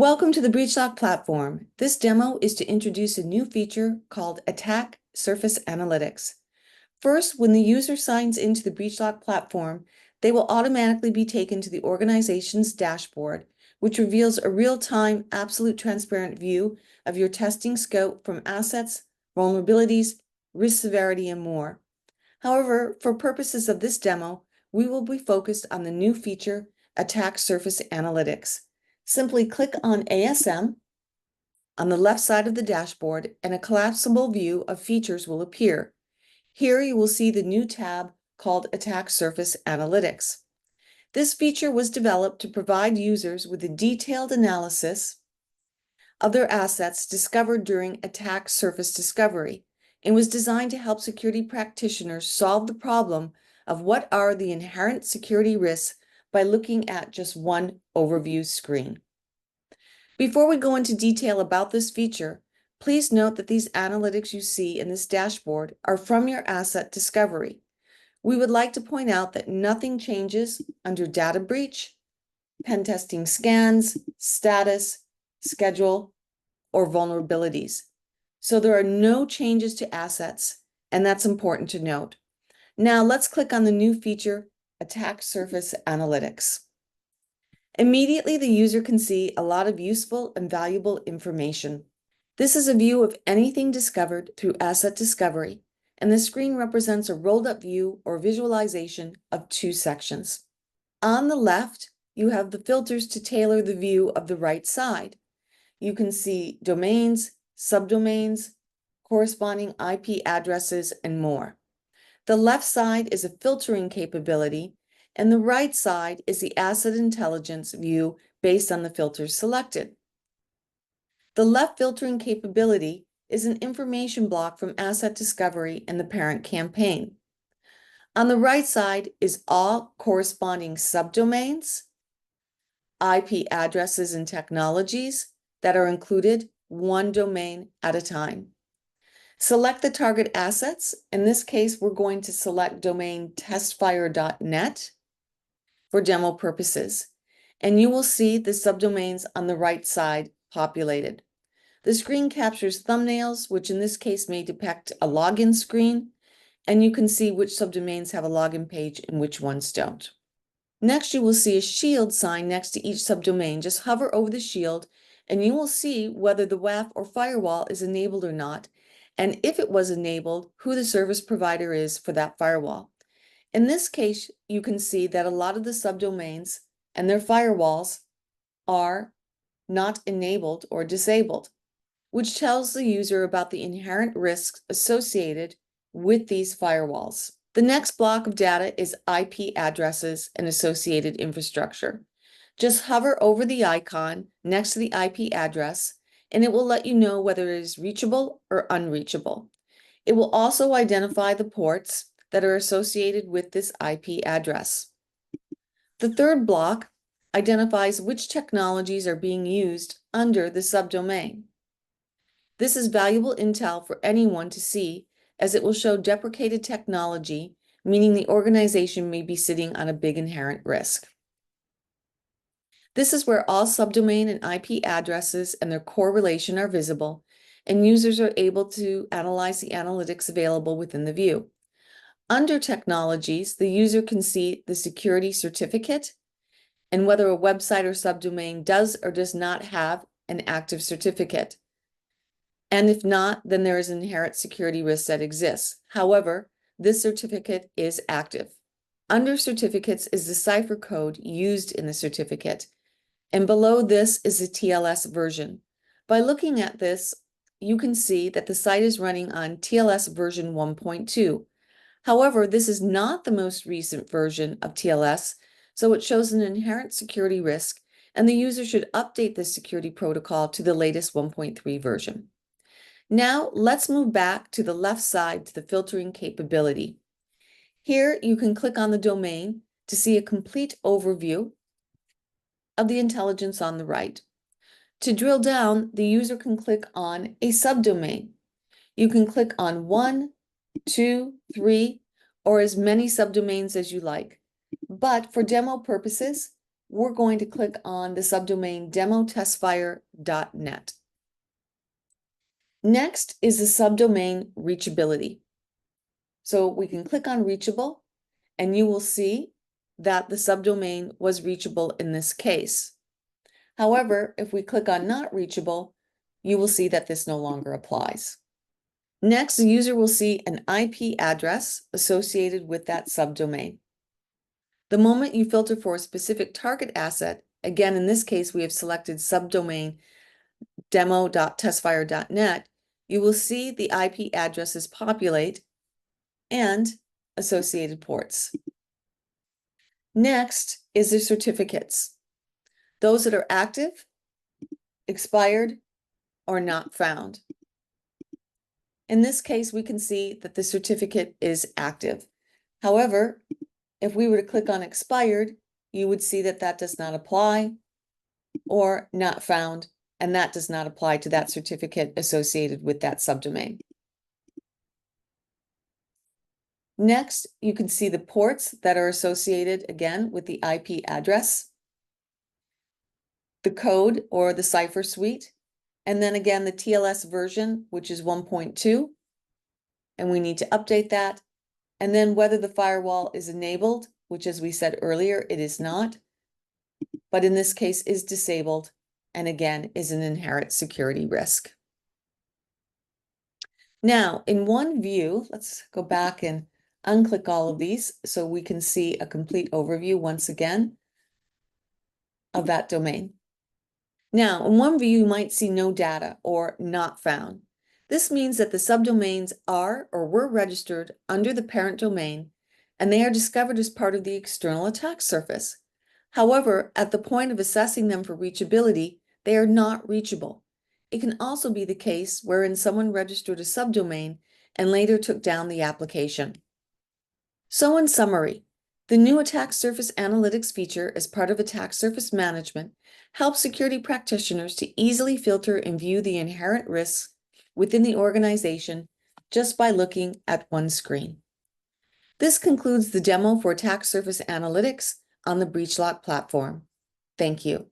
Welcome to the BreachLock platform. This demo is to introduce a new feature called Attack Surface Analytics. First, when the user signs into the BreachLock platform, they will automatically be taken to the organization's dashboard, which reveals a real-time, absolute transparent view of your testing scope from assets, vulnerabilities, risk severity, and more. However, for purposes of this demo, we will be focused on the new feature, Attack Surface Analytics. Simply click on ASM on the left side of the dashboard and a collapsible view of features will appear. Here you will see the new tab called Attack Surface Analytics. This feature was developed to provide users with a detailed analysis of their assets discovered during attack surface discovery and was designed to help security practitioners solve the problem of what are the inherent security risks by looking at just one overview screen. Before we go into detail about this feature, please note that these analytics you see in this dashboard are from your asset discovery. We would like to point out that nothing changes under data breach, pen testing scans, status, schedule, or vulnerabilities. So there are no changes to assets, and that's important to note. Now let's click on the new feature, Attack Surface Analytics. Immediately, the user can see a lot of useful and valuable information. This is a view of anything discovered through asset discovery, and the screen represents a rolled-up view or visualization of two sections. On the left, you have the filters to tailor the view of the right side. You can see domains, subdomains, corresponding IP addresses, and more. The left side is a filtering capability, and the right side is the asset intelligence view based on the filters selected. The left filtering capability is an information block from asset discovery and the parent campaign. On the right side is all corresponding subdomains, IP addresses, and technologies that are included one domain at a time. Select the target assets. In this case, we're going to select domain testfire.net for demo purposes, and you will see the subdomains on the right side populated. The screen captures thumbnails, which in this case may depict a login screen, and you can see which subdomains have a login page and which ones don't. Next, you will see a shield sign next to each subdomain. Just hover over the shield, and you will see whether the WAF or firewall is enabled or not, and if it was enabled, who the service provider is for that firewall. In this case, you can see that a lot of the subdomains and their firewalls are not enabled or disabled, which tells the user about the inherent risks associated with these firewalls. The next block of data is IP addresses and associated infrastructure. Just hover over the icon next to the IP address, and it will let you know whether it is reachable or unreachable. It will also identify the ports that are associated with this IP address. The third block identifies which technologies are being used under the subdomain. This is valuable intel for anyone to see, as it will show deprecated technology, meaning the organization may be sitting on a big inherent risk. This is where all subdomain and IP addresses and their correlation are visible, and users are able to analyze the analytics available within the view. Under technologies, the user can see the security certificate and whether a website or subdomain does or does not have an active certificate. And if not, then there is an inherent security risk that exists. However, this certificate is active. Under certificates is the cipher code used in the certificate, and below this is the TLS version. By looking at this, you can see that the site is running on TLS version 1.2. However, this is not the most recent version of TLS, so it shows an inherent security risk, and the user should update this security protocol to the latest 1.3 version. Now, let's move back to the left side to the filtering capability. Here, you can click on the domain to see a complete overview of the intelligence on the right. To drill down, the user can click on a subdomain. You can click on 1, 2, 3, or as many subdomains as you like. But for demo purposes, we're going to click on the subdomain demo-testfire.net. Next is the subdomain reachability. So we can click on reachable, and you will see that the subdomain was reachable in this case. However, if we click on not reachable, you will see that this no longer applies. Next, the user will see an IP address associated with that subdomain. The moment you filter for a specific target asset, again, in this case, we have selected subdomain demo.testfire.net, you will see the IP addresses populate and associated ports. Next is the certificates, those that are active, expired, or not found. In this case, we can see that the certificate is active. However, if we were to click on expired, you would see that that does not apply, or not found, and that does not apply to that certificate associated with that subdomain. Next, you can see the ports that are associated again with the IP address, the code or the cipher suite, and then again the TLS version, which is 1.2, and we need to update that, and then whether the firewall is enabled, which as we said earlier, it is not, but in this case is disabled, and again is an inherent security risk. Now, in one view, let's go back and unclick all of these so we can see a complete overview once again of that domain. Now, in one view, you might see no data or not found. This means that the subdomains are or were registered under the parent domain, and they are discovered as part of the external attack surface. However, at the point of assessing them for reachability, they are not reachable. It can also be the case wherein someone registered a subdomain and later took down the application. So in summary, the new Attack Surface Analytics feature as part of Attack Surface Management helps security practitioners to easily filter and view the inherent risks within the organization just by looking at one screen. This concludes the demo for Attack Surface Analytics on the BreachLock platform. Thank you.